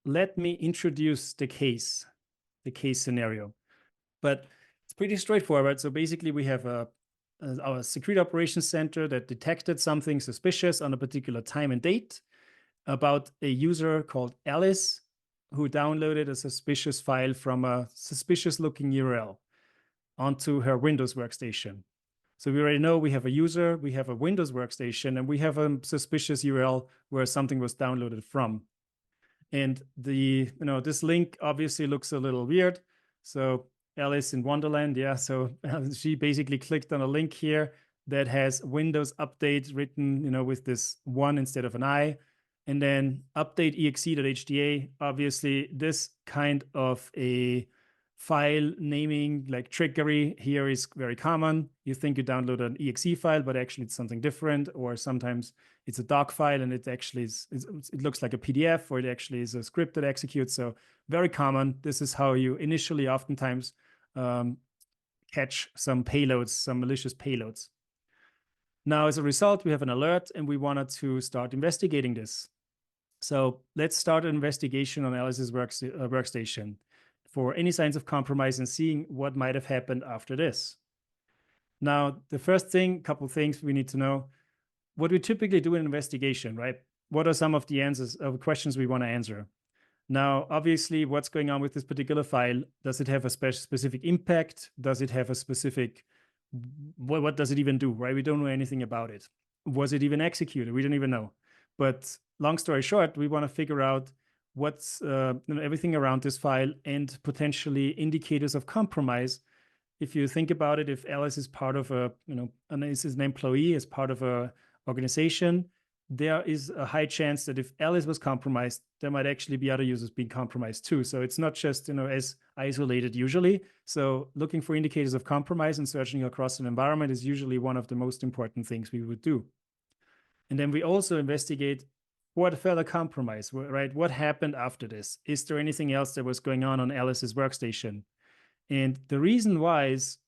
let me introduce the case scenario. But it's pretty straightforward. So basically, we have our security operations center that detected something suspicious on a particular time and date about a user called Alice who downloaded a suspicious file from a suspicious looking URL onto her Windows workstation. So we already know we have a user, we have a Windows workstation, and we have a suspicious URL where something was downloaded from. And this link obviously looks a little weird. So Alice in Wonderland, yeah. So she basically clicked on a link here that has Windows update written, with this 1 instead of an I, and then update exe.hda. Obviously, this kind of a file naming like trickery here is very common. You think you download an exe file, but actually it's something different, or sometimes it's a doc file and it actually it looks like a PDF, or it actually is a script that executes. So very common. This is how you initially oftentimes catch some payloads, some malicious payloads. Now, as a result, we have an alert and we wanted to start investigating this. So let's start an investigation on Alice's workstation for any signs of compromise and seeing what might have happened after this. Now, the first thing, couple things we need to know, what we typically do in an investigation, right? What are some of the answers of questions we want to answer? Now, obviously, what's going on with this particular file? Does it have a specific impact? Does it have a specific, what does it even do, right? We don't know anything about it. Was it even executed? We don't even know. But long story short, we want to figure out what's everything around this file and potentially indicators of compromise. If you think about it, if Alice is part of is an employee, is part of a organization, there is a high chance that if Alice was compromised, there might actually be other users being compromised too. So it's not just as isolated usually. So looking for indicators of compromise and searching across an environment is usually one of the most important things we would do. And then we also investigate what further compromise, right? What happened after this? Is there anything else that was going on Alice's workstation? And the reason why is,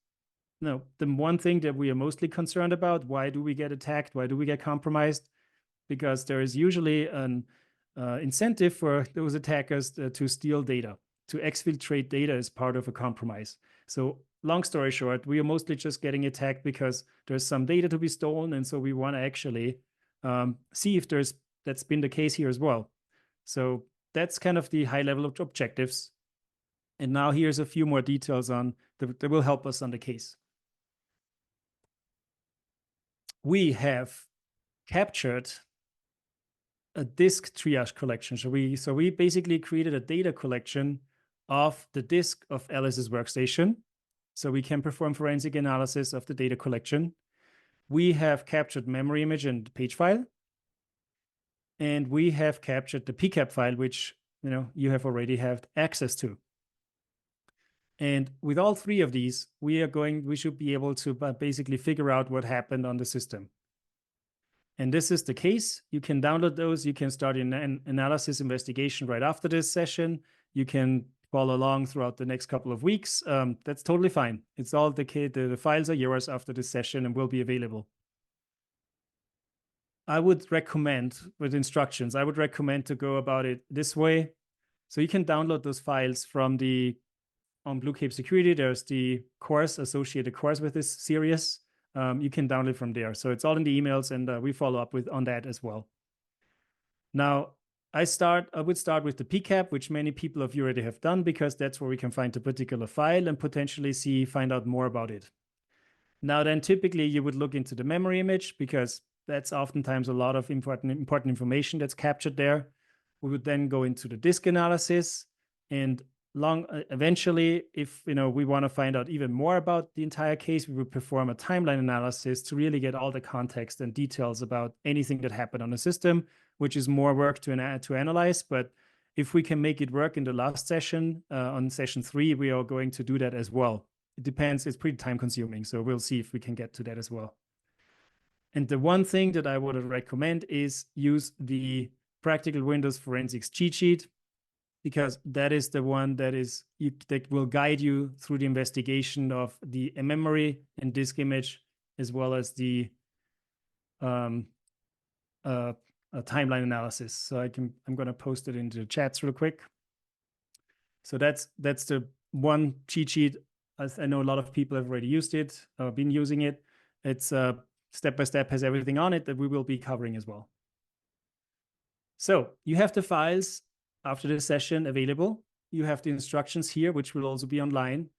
the one thing that we are mostly concerned about, why do we get attacked? Why do we get compromised? Because there is usually an incentive for those attackers to steal data, to exfiltrate data as part of a compromise. So long story short, we are mostly just getting attacked because there's some data to be stolen. And so we want to actually see if that's been the case here as well. So that's kind of the high level of objectives. And now here's a few more details that will help us on the case. We have captured a disk triage collection. So we basically created a data collection of the disk of Alice's workstation. So we can perform forensic analysis of the data collection. We have captured memory image and page file. And we have captured the PCAP file, which you have already had access to. And with all three of these, we should be able to basically figure out what happened on the system. And this is the case. You can download those. You can start an analysis investigation right after this session. You can follow along throughout the next couple of weeks. That's totally fine. It's all the files are yours after this session and will be available. I would recommend, with instructions, I would recommend to go about it this way. So you can download those files from on Blue Cape Security. There's the associated course with this series. You can download from there. So it's all in the emails, and we follow up on that as well. Now, I would start with the PCAP, which many people of you already have done, because that's where we can find the particular file and potentially find out more about it. Now, then typically you would look into the memory image, because that's oftentimes a lot of important information that's captured there. We would then go into the disk analysis, and eventually, if we want to find out even more about the entire case, we would perform a timeline analysis to really get all the context and details about anything that happened on the system, which is more work to analyze. But if we can make it work in the last session, on session 3, we are going to do that as well. It depends. It's pretty time consuming. So we'll see if we can get to that as well. And the one thing that I would recommend is use the Practical Windows Forensics cheat sheet, because that is the one that will guide you through the investigation of the memory and disk image, as well as the timeline analysis. So I'm going to post it into the chats real quick. So that's the one cheat sheet. As I know a lot of people have already used it, been using it. It's step by step, has everything on it that we will be covering as well. So you have the files after the session available. You have the instructions here, which will also be online.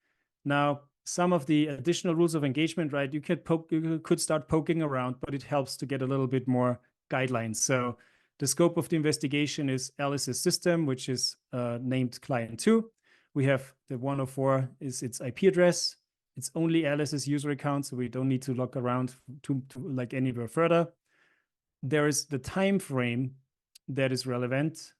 Now, some of the additional rules of engagement, right? You could start poking around, but it helps to get a little bit more guidelines. So the scope of the investigation is Alice's system, which is named client 2. We have the 104 is its IP address. It's only Alice's user account, so we don't need to look around to like anywhere further. There is the time frame that is relevant,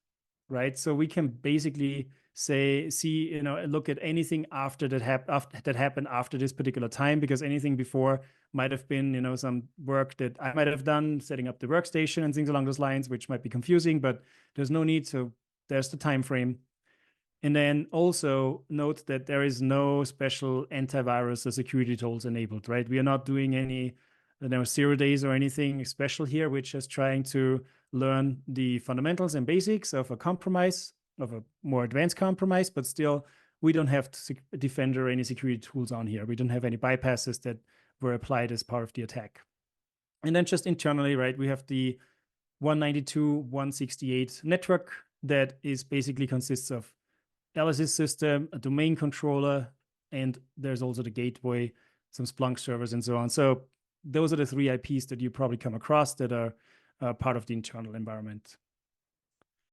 right? So we can basically look at anything after that happened after this particular time, because anything before might have been, some work that I might have done, setting up the workstation and things along those lines, which might be confusing, but there's no need. So there's the time frame. And then also note that there is no special antivirus or security tools enabled, right? We are not doing any 0 days or anything special here. We're just trying to learn the fundamentals and basics of a compromise, of a more advanced compromise, but still we don't have Defender or any security tools on here. We don't have any bypasses that were applied as part of the attack. And then just internally, right, we have the 192.168 network that is basically consists of Alice's system, a domain controller, and there's also the gateway, some Splunk servers and so on. So those are the 3 IPs that you probably come across that are part of the internal environment.